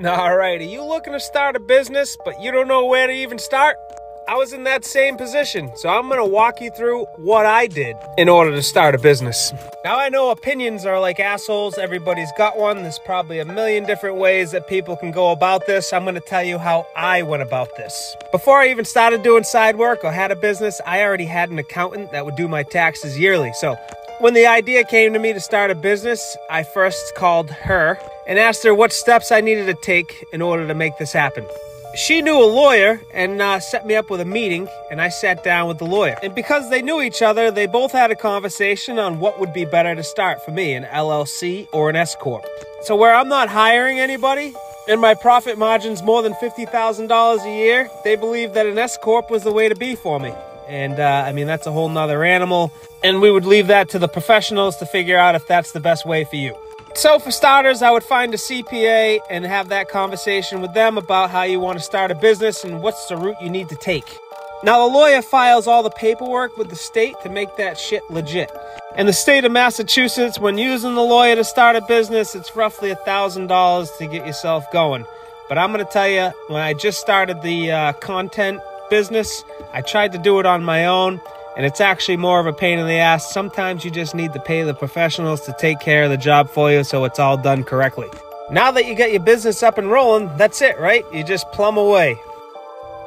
All right, are you looking to start a business, but you don't know where to even start? I was in that same position, so I'm going to walk you through what I did in order to start a business. Now, I know opinions are like assholes. Everybody's got one. There's probably a million different ways that people can go about this. I'm going to tell you how I went about this. Before I even started doing side work or had a business, I already had an accountant that would do my taxes yearly. So when the idea came to me to start a business, I first called her and asked her what steps I needed to take in order to make this happen. She knew a lawyer and set me up with a meeting, and I sat down with the lawyer. And because they knew each other, they both had a conversation on what would be better to start for me, an LLC or an S-Corp. So where I'm not hiring anybody and my profit margin's more than $50,000 a year, they believed that an S-Corp was the way to be for me. And I mean, that's a whole nother animal. And we would leave that to the professionals to figure out if that's the best way for you. So for starters, I would find a CPA and have that conversation with them about how you want to start a business and what's the route you need to take. Now, the lawyer files all the paperwork with the state to make that shit legit. In the state of Massachusetts, when using the lawyer to start a business, it's roughly $1,000 to get yourself going. But I'm going to tell you, when I just started the content business, I tried to do it on my own. And it's actually more of a pain in the ass. Sometimes you just need to pay the professionals to take care of the job for you so it's all done correctly. Now that you got your business up and rolling, that's it, right? You just plumb away.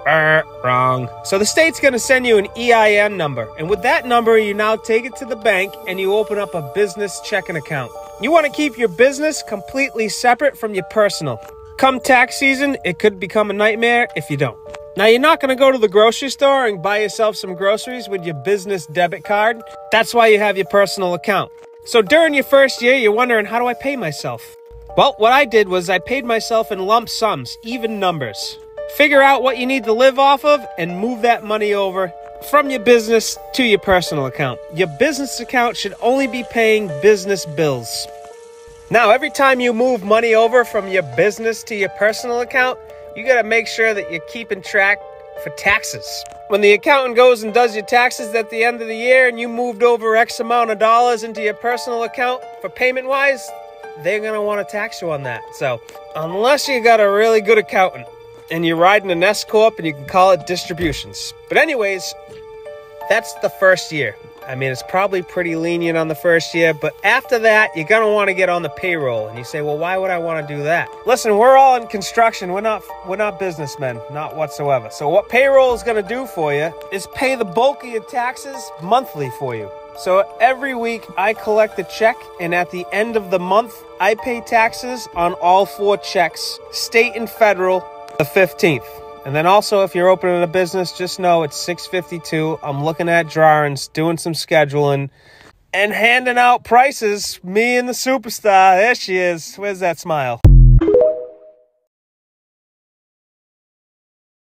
Wrong. So the state's going to send you an EIN number. And with that number, you now take it to the bank and you open up a business checking account. You want to keep your business completely separate from your personal. Come tax season, it could become a nightmare if you don't. Now, you're not going to go to the grocery store and buy yourself some groceries with your business debit card. That's why you have your personal account. So during your first year, you're wondering, how do I pay myself? Well, what I did was I paid myself in lump sums, even numbers. Figure out what you need to live off of and move that money over from your business to your personal account. Your business account should only be paying business bills. Now, every time you move money over from your business to your personal account, you got to make sure that you're keeping track for taxes. When the accountant goes and does your taxes at the end of the year and you moved over X amount of dollars into your personal account for payment-wise, they're going to want to tax you on that. So unless you got a really good accountant and you're riding an S-Corp and you can call it distributions. But anyways, that's the first year. I mean, it's probably pretty lenient on the first year, but after that, you're going to want to get on the payroll. And you say, well, why would I want to do that? Listen, we're all in construction. We're not businessmen, not whatsoever. So what payroll is going to do for you is pay the bulk of your taxes monthly for you. So every week I collect a check, and at the end of the month, I pay taxes on all 4 checks, state and federal, the 15th. And then also, if you're opening a business, just know it's 6:52. I'm looking at drawings, doing some scheduling, and handing out prices. Me and the superstar. There she is. Where's that smile?